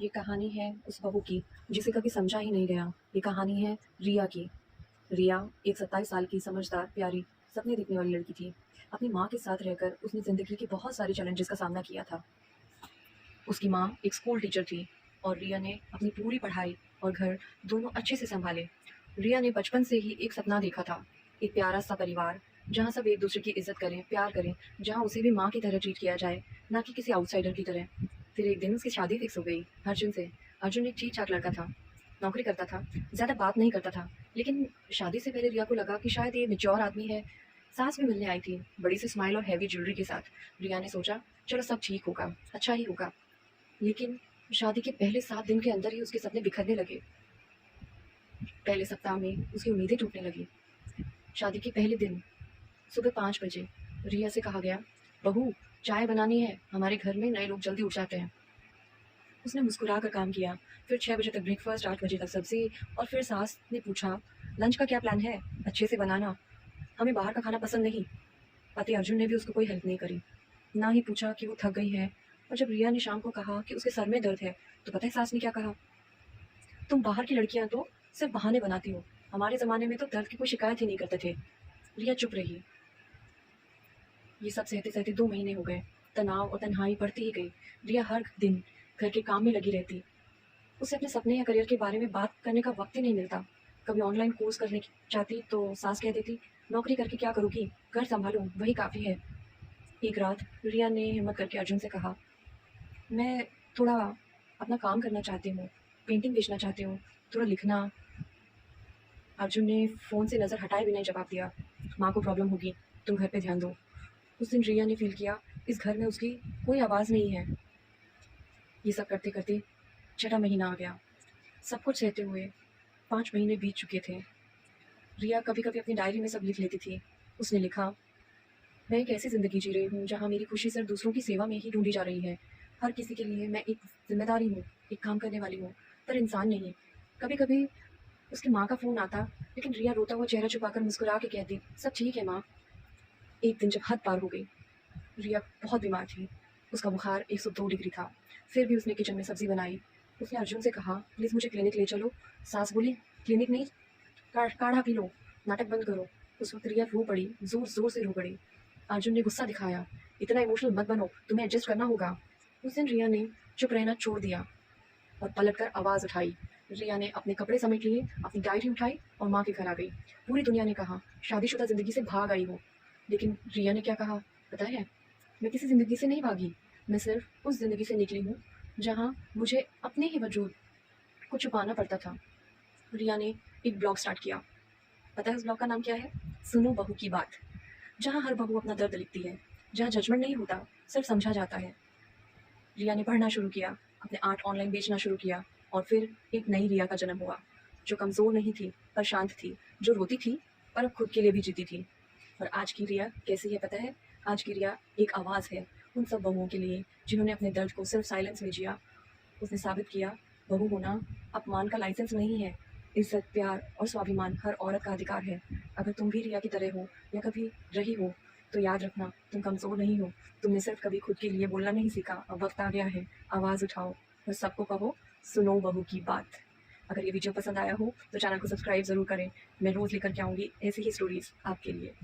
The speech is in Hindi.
ये कहानी है उस बहू की जिसे कभी समझा ही नहीं गया। ये कहानी है रिया की। रिया एक 27 साल की समझदार, प्यारी, सपने देखने वाली लड़की थी। अपनी माँ के साथ रहकर उसने ज़िंदगी के बहुत सारे चैलेंजेस का सामना किया था। उसकी माँ एक स्कूल टीचर थी और रिया ने अपनी पूरी पढ़ाई और घर दोनों अच्छे से संभाले। रिया ने बचपन से ही एक सपना देखा था, एक प्यारा सा परिवार जहाँ सब एक दूसरे की इज्जत करें, प्यार करें, जहाँ उसे भी माँ की तरह ट्रीट किया जाए, ना कि किसी आउटसाइडर की तरह। फिर एक दिन उसकी शादी फिक्स हो गई अर्जुन से। अर्जुन एक ठीक ठाक लड़का था, नौकरी करता था, ज़्यादा बात नहीं करता था, लेकिन शादी से पहले रिया को लगा कि शायद ये मेच्योर आदमी है। सास भी मिलने आई थी, बड़ी सी स्माइल और हैवी ज्वेलरी के साथ। रिया ने सोचा चलो सब ठीक होगा, अच्छा ही होगा। लेकिन शादी के पहले 7 दिन के अंदर ही उसके सपने बिखरने लगे। पहले सप्ताह में उसकी उम्मीदें टूटने लगी। शादी के पहले दिन सुबह 5 बजे रिया से कहा गया, बहू चाय बनानी है, हमारे घर में नए लोग जल्दी उठ जाते हैं। उसने मुस्कुरा कर काम किया। फिर 6 बजे तक ब्रेकफास्ट, 8 बजे तक सब्जी। और फिर सास ने पूछा, लंच का क्या प्लान है, अच्छे से बनाना, हमें बाहर का खाना पसंद नहीं। पति अर्जुन ने भी उसको कोई हेल्प नहीं करी, ना ही पूछा कि वो थक गई है। और जब रिया ने शाम को कहा कि उसके सर में दर्द है, तो पता है सास ने क्या कहा, तुम बाहर की लड़कियां तो सिर्फ बहाने बनाती हो, हमारे ज़माने में तो दर्द की कोई शिकायत ही नहीं करते थे। रिया चुप रही। ये सब सहते सहते 2 महीने हो गए। तनाव और तन्हाई बढ़ती ही गई। रिया हर दिन घर के काम में लगी रहती। उसे अपने सपने या करियर के बारे में बात करने का वक्त ही नहीं मिलता। कभी ऑनलाइन कोर्स करने की चाहती तो सास कह देती, नौकरी करके क्या करूँगी, घर संभालो वही काफ़ी है। एक रात रिया ने हिम्मत करके अर्जुन से कहा, मैं थोड़ा अपना काम करना चाहती हूँ, पेंटिंग बेचना चाहती हूँ, थोड़ा लिखना। अर्जुन ने फ़ोन से नज़र हटाए बिना ही जवाब दिया, माँ को प्रॉब्लम होगी, तुम घर पे ध्यान दो। उस दिन रिया ने फील किया इस घर में उसकी कोई आवाज़ नहीं है। ये सब करते करते 6वां महीना आ गया। सब कुछ सहते हुए 5 महीने बीत चुके थे। रिया कभी कभी अपनी डायरी में सब लिख लेती थी। उसने लिखा, मैं एक ऐसी ज़िंदगी जी रही हूँ जहाँ मेरी खुशी सिर्फ दूसरों की सेवा में ही ढूंढी जा रही है। हर किसी के लिए मैं एक जिम्मेदारी हूँ, एक काम करने वाली हूँ, पर इंसान नहीं। कभी कभी उसकी माँ का फ़ोन आता, लेकिन रिया रोता हुआ चेहरा छुपाकर मुस्कुरा के कहती, सब ठीक है माँ। एक दिन जब हद पार हो गई, रिया बहुत बीमार थी। उसका बुखार 102 डिग्री था। फिर भी उसने किचन में सब्जी बनाई। उसने अर्जुन से कहा, प्लीज़ मुझे क्लिनिक ले चलो। सास बोली, क्लिनिक नहीं, काढ़ा पी लो, नाटक बंद करो। उस वक्त रिया रो पड़ी, जोर जोर से रो पड़ी। अर्जुन ने गुस्सा दिखाया, इतना इमोशनल मत बनो, तुम्हें एडजस्ट करना होगा। उस दिन रिया ने चुप रहना छोड़ दिया और पलटकर आवाज़ उठाई। रिया ने अपने कपड़े समेट लिए, अपनी डायरी उठाई और माँ के घर आ गई। पूरी दुनिया ने कहा शादीशुदा ज़िंदगी से भाग आई हो, लेकिन रिया ने क्या कहा पता है, मैं किसी ज़िंदगी से नहीं भागी, मैं सिर्फ उस ज़िंदगी से निकली हूँ जहाँ मुझे अपने ही वजूद को छुपाना पड़ता था। रिया ने एक ब्लॉग स्टार्ट किया। पता है उस ब्लॉग का नाम क्या है? सुनो बहू की बात। जहाँ हर बहू अपना दर्द लिखती है, जहाँ जजमेंट नहीं होता, सिर्फ समझा जाता है। रिया ने पढ़ना शुरू किया, अपने आर्ट ऑनलाइन बेचना शुरू किया और फिर एक नई रिया का जन्म हुआ, जो कमज़ोर नहीं थी पर शांत थी, जो रोती थी पर अब खुद के लिए भी जीती थी। और आज की रिया कैसी है पता है? आज की रिया एक आवाज़ है उन सब बहुओं के लिए जिन्होंने अपने दर्द को सिर्फ साइलेंस में जिया। उसने साबित किया बहू होना अपमान का लाइसेंस नहीं है, इज्जत, प्यार और स्वाभिमान हर औरत का अधिकार है। अगर तुम भी रिया की तरह हो या कभी रही हो, तो याद रखना तुम कमज़ोर नहीं हो। तुमने सिर्फ कभी खुद के लिए बोलना नहीं सीखा, अब वक्त आ गया है, आवाज़ उठाओ और सबको कहो सुनो बहू की बात। अगर ये वीडियो पसंद आया हो तो चैनल को सब्सक्राइब ज़रूर करें। मैं रोज़ लेकर के आऊँगी ऐसी ही स्टोरीज़ आपके लिए।